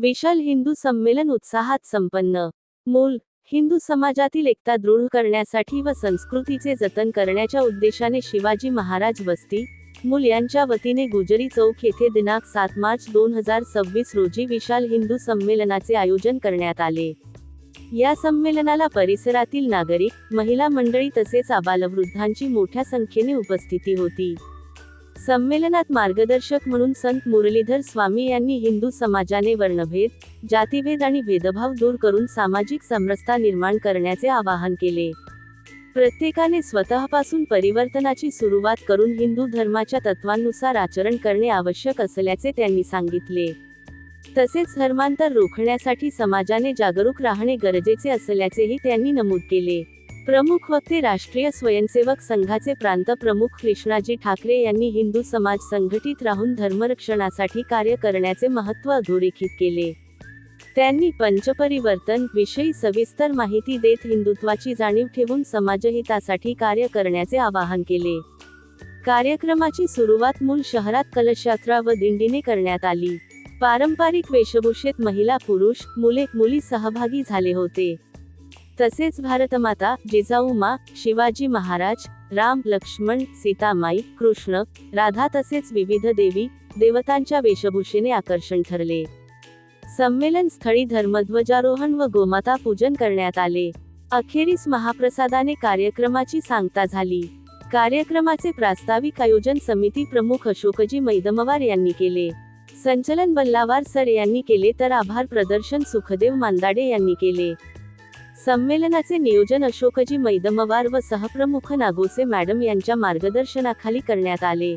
विशाल हिंदू संमेलन उत्साहात संपन्न. मूल हिंदू समाजातील एकता दृढ करण्यासाठी व संस्कृतीचे जतन करण्याच्या उद्देशाने शिवाजी महाराज वस्ती, मूल यांच्या वतीने गुजरी चौक येथे दिनांक 7 मार्च 2026 रोजी विशाल हिंदू संमेलनाचे आयोजन करण्यात आले. या संमेलनाला परिसरातील नागरिक, महिला मंडळी तसेच आबालवृद्धांची मोठ्या संख्येने उपस्थिती होती. संमेलनात मार्गदर्शक म्हणून संत मुरलीधर स्वामी यांनी हिंदू समाजाने वर्णभेद, जातीभेद आणि भेदभाव दूर करून सामाजिक समरसता निर्माण करण्याचे आवाहन केले. प्रत्येकाने स्वतःपासून परिवर्तनाची सुरुवात करून हिंदू धर्माच्या तत्वांनुसार आचरण करणे आवश्यक असल्याचे त्यांनी सांगितले. तसेच धर्मांतर रोखण्यासाठी समाजाने जागरूक राहणे गरजेचे असल्याचेही त्यांनी नमूद केले. प्रमुख वक्ते राष्ट्रीय स्वयंसेवक संघाचे प्रांत प्रमुख कृष्णाजी ठाकरे यांनी हिंदू समाज संघटित राहून धर्मरक्षणासाठी कार्य करण्याचे महत्त्व अधोरेखित केले. त्यांनी पंचपरिवर्तन विषयी सविस्तर माहिती देत हिंदुत्वाची जाणीव ठेवून समाजहितासाठी कार्य करण्याचे आवाहन केले. कार्यक्रमाची सुरुवात मूल शहरात कलशयात्रा व दिंडीने करण्यात आली. पारंपरिक वेशभूषेत महिला, पुरुष, मुले, मुली सहभागी झाले होते. तसेच भारतमाता, जिजाऊ मा, शिवाजी महाराज, राम, लक्ष्मण, सीतामाई, कृष्ण, राधा तसेच विविध देवी देवतांच्या वेशभूषेने आकर्षण ठरले. संमेलन स्थळी धर्मध्वजारोहण व गोमाता पूजन करण्यात आले. अखेरीस महाप्रसादाने कार्यक्रमाची सांगता झाली. कार्यक्रमाचे प्रास्ताविक आयोजन समिती प्रमुख अशोकजी मैदमवार यांनी केले. संचलन बल्लावार सर यांनी केले तर आभार प्रदर्शन सुखदेव मांदाडे यांनी केले. संमेलनाचे नियोजन अशोकजी मैदमवार व सहप्रमुख नागोसे मॅडम यांच्या मार्गदर्शनाखाली करण्यात आले.